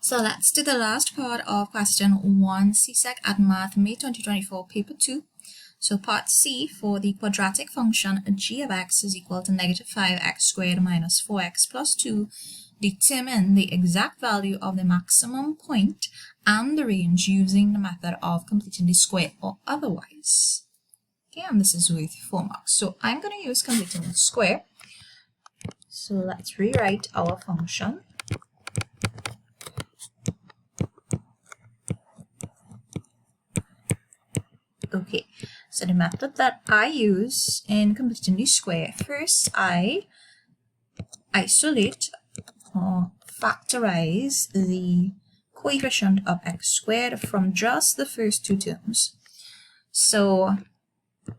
So let's do the last part of question 1, CSEC Add Math, May 2024, paper 2. So part C, for the quadratic function g of x is equal to negative 5x squared minus 4x plus 2, determine the exact value of the maximum point and the range using the method of completing the square or otherwise. Okay, and this is worth 4 marks. So I'm going to use completing the square. So let's rewrite our function. Okay, so the method that I use in completing the square, first I isolate or factorize the coefficient of x squared from just the first two terms. So, of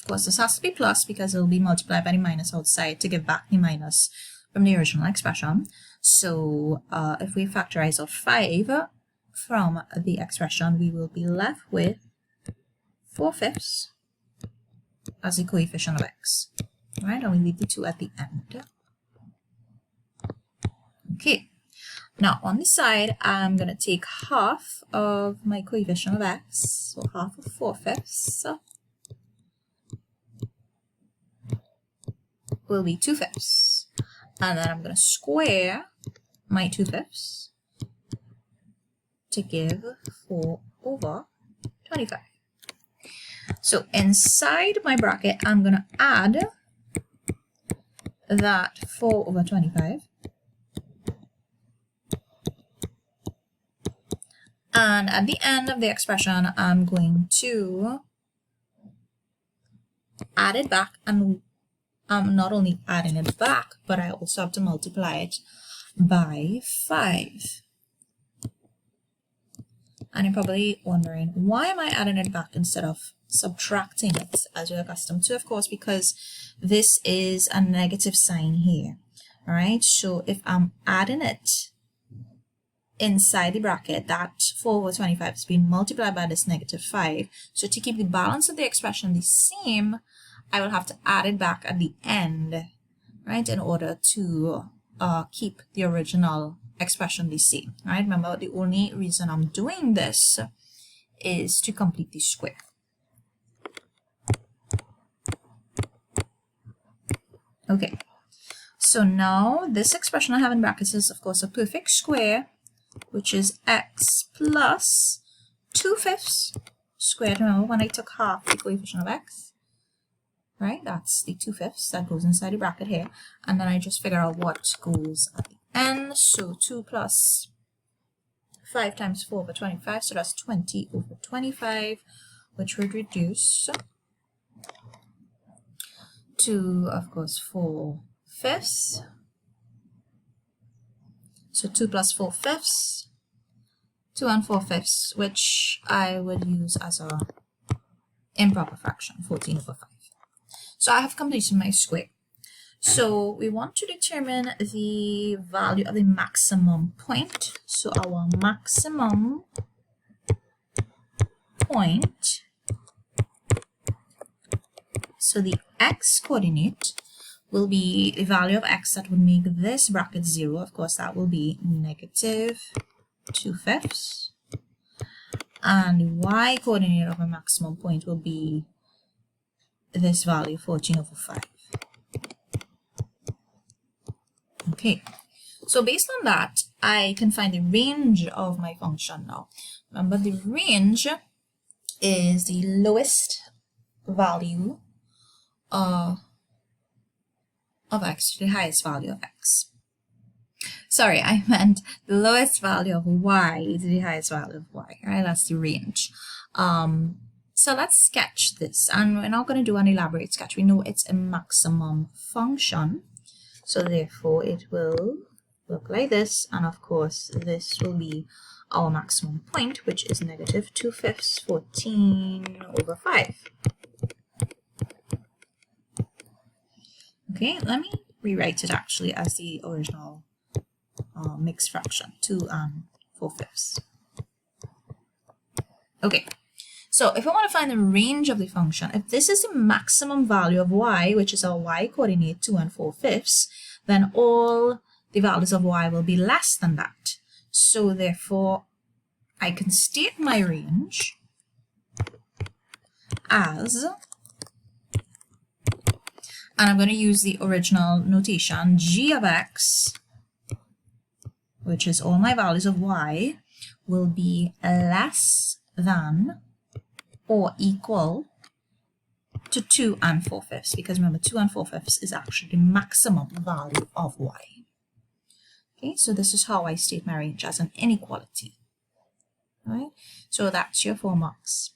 course, this has to be plus because it will be multiplied by the minus outside to give back the minus from the original expression. So, if we factorize out 5 from the expression, we will be left with 4/5 as the coefficient of x. Right, and we leave the 2 at the end. Okay, now on the side, I'm going to take half of my coefficient of x, so half of 4/5 will be 2/5. And then I'm going to square my 2/5 to give 4/25. So inside my bracket, I'm going to add that 4/25. And at the end of the expression, I'm going to add it back. And I'm not only adding it back, but I also have to multiply it by 5. And you're probably wondering, why am I adding it back instead of subtracting it as you're accustomed to? Of course, because this is a negative sign here. All right, so if I'm adding it inside the bracket, that 4/25 is being multiplied by this negative 5. So to keep the balance of the expression the same, I will have to add it back at the end, right, in order to keep the original expression the same. Right? Remember, the only reason I'm doing this is to complete the square. Okay, so now this expression I have in brackets is, of course, a perfect square, which is x plus 2/5 squared. Remember when I took half the coefficient of x, right? That's the 2/5 that goes inside the bracket here. And then I just figure out what goes at the end. So 2 plus 5 times 4/25, so that's 20/25, which would reduce to, of course, 4/5. So 2 plus 4/5, 2 and 4/5, which I would use as a improper fraction, 14/5. So I have completed my square. So we want to determine the value of the maximum point. So our maximum point, so the x coordinate will be the value of x that would make this bracket 0. Of course, that will be negative 2/5. And the y coordinate of a maximum point will be this value, 14/5. Okay, so based on that, I can find the range of my function now. Remember, the range is the lowest value of x to the highest value of x. Sorry, I meant the lowest value of y to the highest value of y, right? That's the range. So let's sketch this, and we're not going to do an elaborate sketch. We know it's a maximum function, so therefore it will look like this, and of course this will be our maximum point, which is negative 2/5, 14/5. Okay, let me rewrite it actually as the original mixed fraction, 2 and 4/5. Okay, so if I want to find the range of the function, if this is the maximum value of y, which is our y coordinate, 2 and 4/5, then all the values of y will be less than that. So therefore, I can state my range as, and I'm going to use the original notation, g of x, which is all my values of y, will be less than or equal to 2 4/5, because remember 2 4/5 is actually the maximum value of y. Okay, so this is how I state my range, as an inequality. All right, so that's your 4 marks.